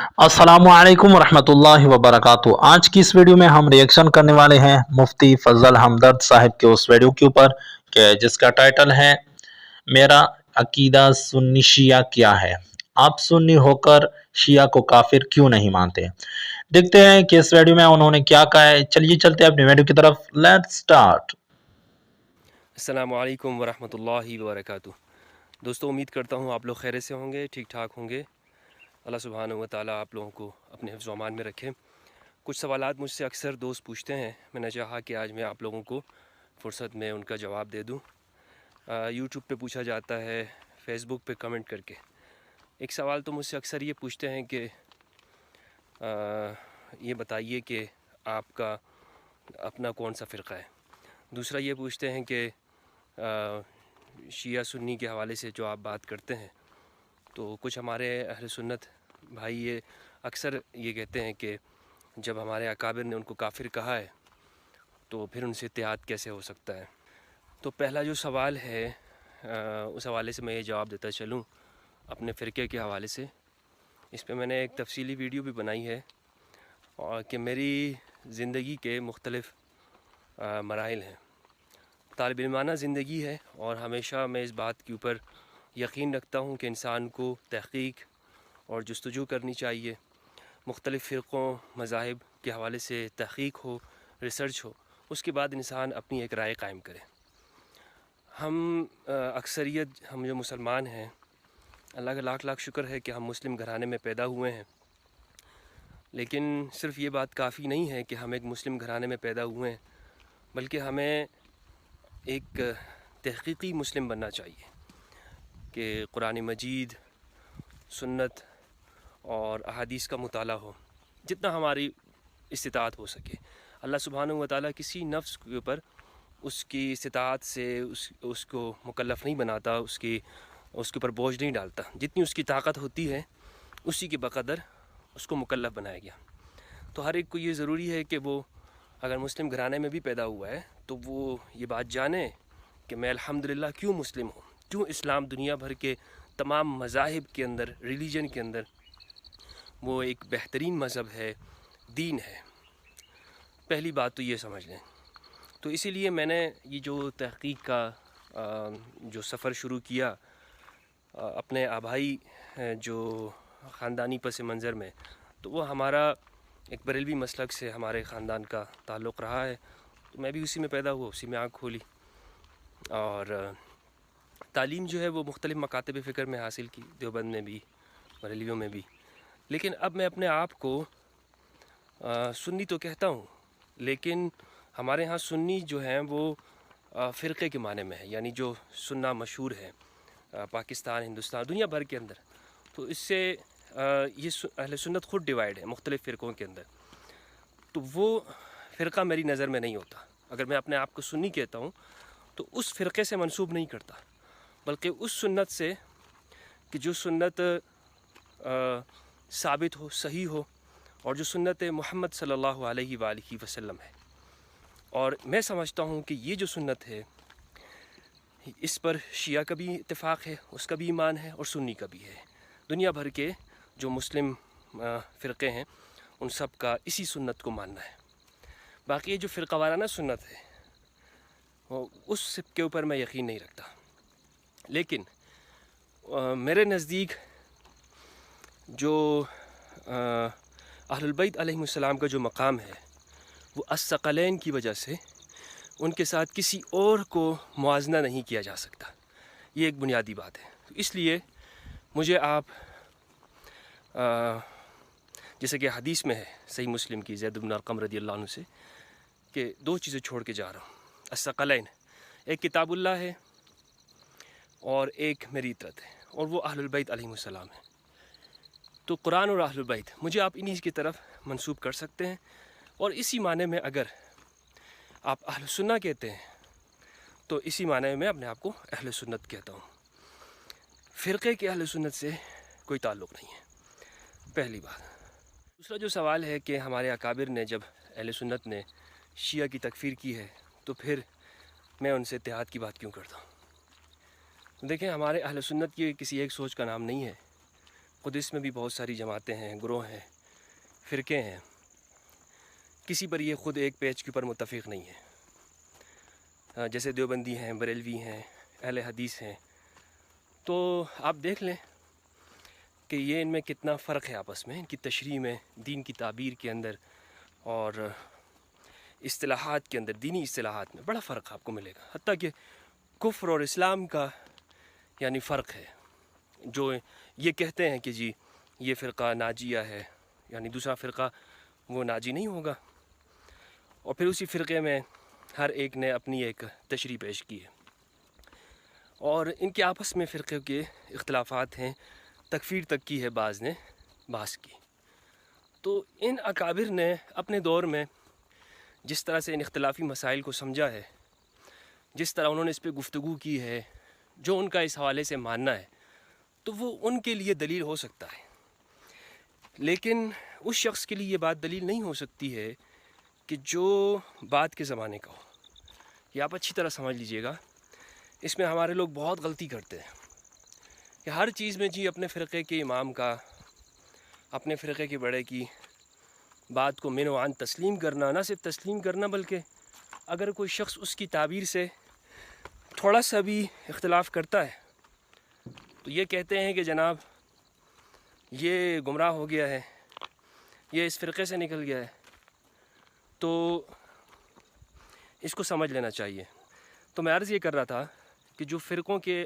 अस्सलामुअलैकुम वरहमतुल्लाहि वबरकातुहू। आज की इस वीडियो में हम रिएक्शन करने वाले हैं मुफ्ती फजल हमदर्द साहब के उस वीडियो के ऊपर जिसका टाइटल है मेरा अकीदा सुन्नी शिया क्या है। आप सुन्नी होकर शिया को काफिर क्यों नहीं मानते। देखते हैं कि इस वीडियो में उन्होंने क्या कहा है। चलिए चलते हैं अपने वीडियो की तरफ। Let's start. अस्सलामु अलैकुम वरहमतुल्लाहि वबरकातुहू। दोस्तों, उम्मीद करता हूँ आप लोग खैरियत से होंगे, ठीक ठाक होंगे। अल्लाह सुब्हानहू व तआला आप लोगों को अपने हिफ्ज़ व अमान में रखे। कुछ सवालात मुझसे अक्सर दोस्त पूछते हैं, मैंने चाहा कि आज मैं आप लोगों को फ़ुर्सत में उनका जवाब दे दूँ। यूट्यूब पे पूछा जाता है, फ़ेसबुक पे कमेंट करके। एक सवाल तो मुझसे अक्सर ये पूछते हैं कि ये बताइए कि आपका अपना कौन सा फ़िरक़ा है। दूसरा ये पूछते हैं कि शिया सुन्नी के हवाले से जो आप बात करते हैं, तो कुछ हमारे अहले सुन्नत भाई ये अक्सर ये कहते हैं कि जब हमारे अकाबिर ने उनको काफिर कहा है तो फिर उनसे इत्तेहाद कैसे हो सकता है। तो पहला जो सवाल है उस हवाले से मैं ये जवाब देता चलूँ अपने फ़िरक़े के हवाले से। इस पे मैंने एक तफसीली वीडियो भी बनाई है और कि मेरी ज़िंदगी के मुख्तलिफ़ मराहिल हैं। तालिब इल्माना ज़िंदगी है और हमेशा मैं इस बात के ऊपर यकीन रखता हूँ कि इंसान को तहक़ीक़ और जस्तजू करनी चाहिए। मुख्तलिफ़ फ़िरक़ों मज़ाहिब के हवाले से तहक़ीक़ हो, रिसर्च हो, उसके बाद इंसान अपनी एक राय कायम करे। हम अक्सरियत हम जो मुसलमान हैं, अल्लाह का लाख लाख शुक्र है कि हम मुस्लिम घराने में पैदा हुए हैं। लेकिन सिर्फ़ ये बात काफ़ी नहीं है कि हम एक मुस्लिम घराने में पैदा हुए हैं, बल्कि हमें एक तहक़ीक़ी मुस्लिम बनना चाहिए कि कुरान मजीद, सुन्नत और अहादीस का मुताला हो, जितना हमारी इस्तिताअत हो सके। अल्लाह सुब्हानहू व तआला किसी नफ्स के ऊपर उसकी इस्तिताअत से उसको मुकल्लफ़ नहीं बनाता, उसके ऊपर बोझ नहीं डालता। जितनी उसकी ताकत होती है उसी के बक़दर उसको मुकल्लफ़ बनाया गया। तो हर एक को ये ज़रूरी है कि वो अगर मुस्लिम घराने में भी पैदा हुआ है तो वो ये बात जाने कि मैं अल्हम्दुलिल्लाह क्यों मुस्लिम हूँ, क्यों इस्लाम दुनिया भर के तमाम मज़ाहिब के अंदर, रिलीजन के अंदर वो एक बेहतरीन मज़हब है, दीन है। पहली बात तो ये समझ लें। तो इसीलिए मैंने ये जो तहक़ीक़ का जो सफ़र शुरू किया अपने आबाई जो ख़ानदानी पस मंज़र में, तो वो हमारा एक बरेलवी मसलक से हमारे ख़ानदान का ताल्लुक़ रहा है। तो मैं भी उसी में पैदा हुआ, उसी में आँख खोली और तालीम जो है वो मुख्तलिफ़ मकातब फ़िक्र में हासिल की, देवबंद में भी, बरेलियों में भी। लेकिन अब मैं अपने आप को सुन्नी तो कहता हूँ, लेकिन हमारे यहाँ सुन्नी जो हैं वो फ़िरक़े के माने में है, यानी जो सुन्ना मशहूर है पाकिस्तान, हिंदुस्तान, दुनिया भर के अंदर। तो इससे ये अहले सुन्नत ख़ुद डिवाइड है मुख्तलिफ़ फ़िरक़ों के अंदर। तो वो फ़िरक़ा मेरी नज़र में नहीं होता। अगर मैं अपने आप को सुन्नी कहता हूँ तो उस फ़िरक़े से मंसूब नहीं करता, बल्कि उस सुन्नत से कि जो सुन्नत साबित हो, सही हो, और जो सुन्नत मोहम्मद सल्लल्लाहु अलैहि वसल्लम है। और मैं समझता हूँ कि ये जो सुन्नत है इस पर शिया का भी इत्तिफ़ाक़ है, उसका भी ईमान है, और सुन्नी का भी है। दुनिया भर के जो मुस्लिम फ़िरक़े हैं उन सब का इसी सुन्नत को मानना है। बाकी ये जो फ़िरक़ा वाराना सुन्नत है उस के ऊपर मैं यकीन नहीं रखता। लेकिन मेरे नज़दीक जो अहलुल बैत अलैहिमुस्सलाम का जो मकाम है वो अस्सक़लैन की वजह से उनके साथ किसी और को मुआज़ना नहीं किया जा सकता। ये एक बुनियादी बात है। तो इसलिए मुझे आप जैसे कि हदीस में है सही मुस्लिम की ज़ैद इब्न अर्क़म रज़ियल्लाहु अन्हु से कि दो चीज़ें छोड़ के जा रहा हूँ। अस्सक़लैन, एक किताबुल्लाह है और एक मेरी इतरत है, और वो अहलुल बैत अलैहिमुस्सलाम है। तो कुरान और अहलुल बैत मुझे आप इन्हीं की तरफ मंसूब कर सकते हैं। और इसी माने में अगर आप अहल सुन्ना कहते हैं तो इसी माने में अपने आप को अहल सुन्नत कहता हूँ। फ़िरक़े के अहल सुन्नत से कोई ताल्लुक़ नहीं है, पहली बात। दूसरा जो सवाल है कि हमारे अकाबिर ने जब अहल सुन्नत ने शिया की तकफ़ीर की है तो फिर मैं उनसे इत्तेहाद की बात क्यों करता हूँ। देखें, हमारे अहल सुन्नत की किसी एक सोच का नाम नहीं है, خود اس میں بھی بہت ساری جماعتیں ہیں، گروہ ہیں، فرقے ہیں، کسی پر یہ خود ایک پیج کے اوپر متفق نہیں ہے، جیسے دیوبندی ہیں، بریلوی ہیں، اہل حدیث ہیں. تو آپ دیکھ لیں کہ یہ ان میں کتنا فرق ہے آپس میں، ان کی تشریح میں، دین کی تعبیر کے اندر اور اصطلاحات کے اندر، دینی اصطلاحات میں بڑا فرق آپ کو ملے گا. حتیٰ کہ کفر اور اسلام کا یعنی فرق ہے. جو یہ کہتے ہیں کہ جی یہ فرقہ ناجیہ ہے، یعنی دوسرا فرقہ وہ ناجی نہیں ہوگا، اور پھر اسی فرقے میں ہر ایک نے اپنی ایک تشریح پیش کی ہے. اور ان کے آپس میں فرقے کے اختلافات ہیں، تکفیر تک کی ہے بعض نے بعض کی. تو ان اکابر نے اپنے دور میں جس طرح سے ان اختلافی مسائل کو سمجھا ہے، جس طرح انہوں نے اس پہ گفتگو کی ہے، جو ان کا اس حوالے سے ماننا ہے، تو وہ ان کے لیے دلیل ہو سکتا ہے. لیکن اس شخص کے لیے یہ بات دلیل نہیں ہو سکتی ہے کہ جو بعد کے زمانے کا ہو. یہ آپ اچھی طرح سمجھ لیجئے گا. اس میں ہمارے لوگ بہت غلطی کرتے ہیں کہ ہر چیز میں جی اپنے فرقے کے امام کا، اپنے فرقے کے بڑے کی بات کو من و عن تسلیم کرنا، نہ صرف تسلیم کرنا بلکہ اگر کوئی شخص اس کی تعبیر سے تھوڑا سا بھی اختلاف کرتا ہے تو یہ کہتے ہیں کہ جناب یہ گمراہ ہو گیا ہے، یہ اس فرقے سے نکل گیا ہے. تو اس کو سمجھ لینا چاہیے. تو میں عرض یہ کر رہا تھا کہ جو فرقوں کے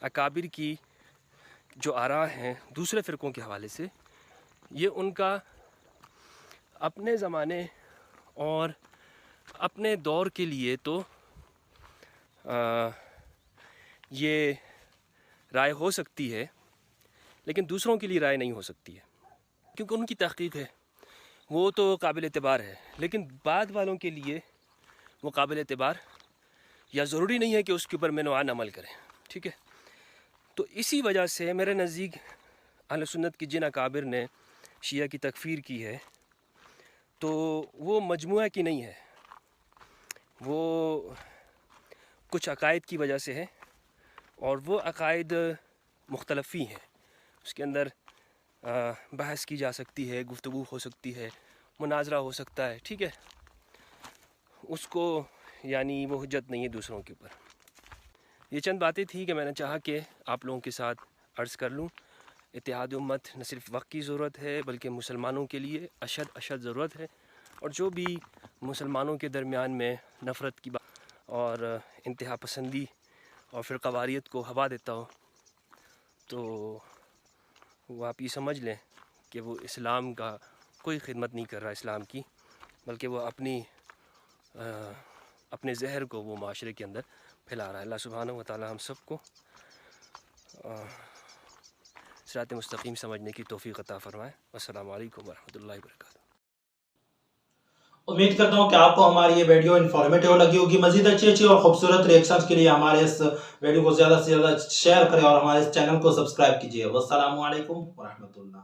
اکابر کی جو آراء ہیں دوسرے فرقوں کے حوالے سے، یہ ان کا اپنے زمانے اور اپنے دور کے لیے تو یہ رائے ہو سکتی ہے، لیکن دوسروں کے لیے رائے نہیں ہو سکتی ہے، کیونکہ ان کی تحقیق ہے، وہ تو قابل اعتبار ہے. لیکن بعد والوں کے لیے وہ قابل اعتبار یا ضروری نہیں ہے کہ اس کے اوپر من و عن عمل کریں. ٹھیک ہے. تو اسی وجہ سے میرے نزدیک اہل سنت کی جن اکابر نے شیعہ کی تکفیر کی ہے تو وہ مجموعہ کی نہیں ہے، وہ کچھ عقائد کی وجہ سے ہے، اور وہ عقائد مختلفی ہیں. اس کے اندر بحث کی جا سکتی ہے، گفتگو ہو سکتی ہے، مناظرہ ہو سکتا ہے. ٹھیک ہے. اس کو یعنی وہ حجت نہیں ہے دوسروں کے اوپر. یہ چند باتیں تھیں کہ میں نے چاہا کہ آپ لوگوں کے ساتھ عرض کر لوں. اتحاد امت نہ صرف وقت کی ضرورت ہے بلکہ مسلمانوں کے لیے اشد ضرورت ہے. اور جو بھی مسلمانوں کے درمیان میں نفرت کی بات اور انتہا پسندی اور فرقہ واریت کو ہوا دیتا ہو تو وہ آپ یہ سمجھ لیں کہ وہ اسلام کا کوئی خدمت نہیں کر رہا اسلام کی، بلکہ وہ اپنے زہر کو وہ معاشرے کے اندر پھیلا رہا ہے. اللہ سبحانہ و تعالی ہم سب کو صراط مستقیم سمجھنے کی توفیق عطا فرمائے. السلام علیکم ورحمۃ اللہ وبرکاتہ. امید کرتا ہوں کہ آپ کو ہماری یہ ویڈیو انفارمیٹیو لگی ہوگی. مزید اچھی اور خوبصورت ریئیکشنز کے لیے ہمارے اس ویڈیو کو زیادہ سے زیادہ شیئر کریں اور ہمارے اس چینل کو سبسکرائب کیجیے. والسلام علیکم ورحمۃ اللہ.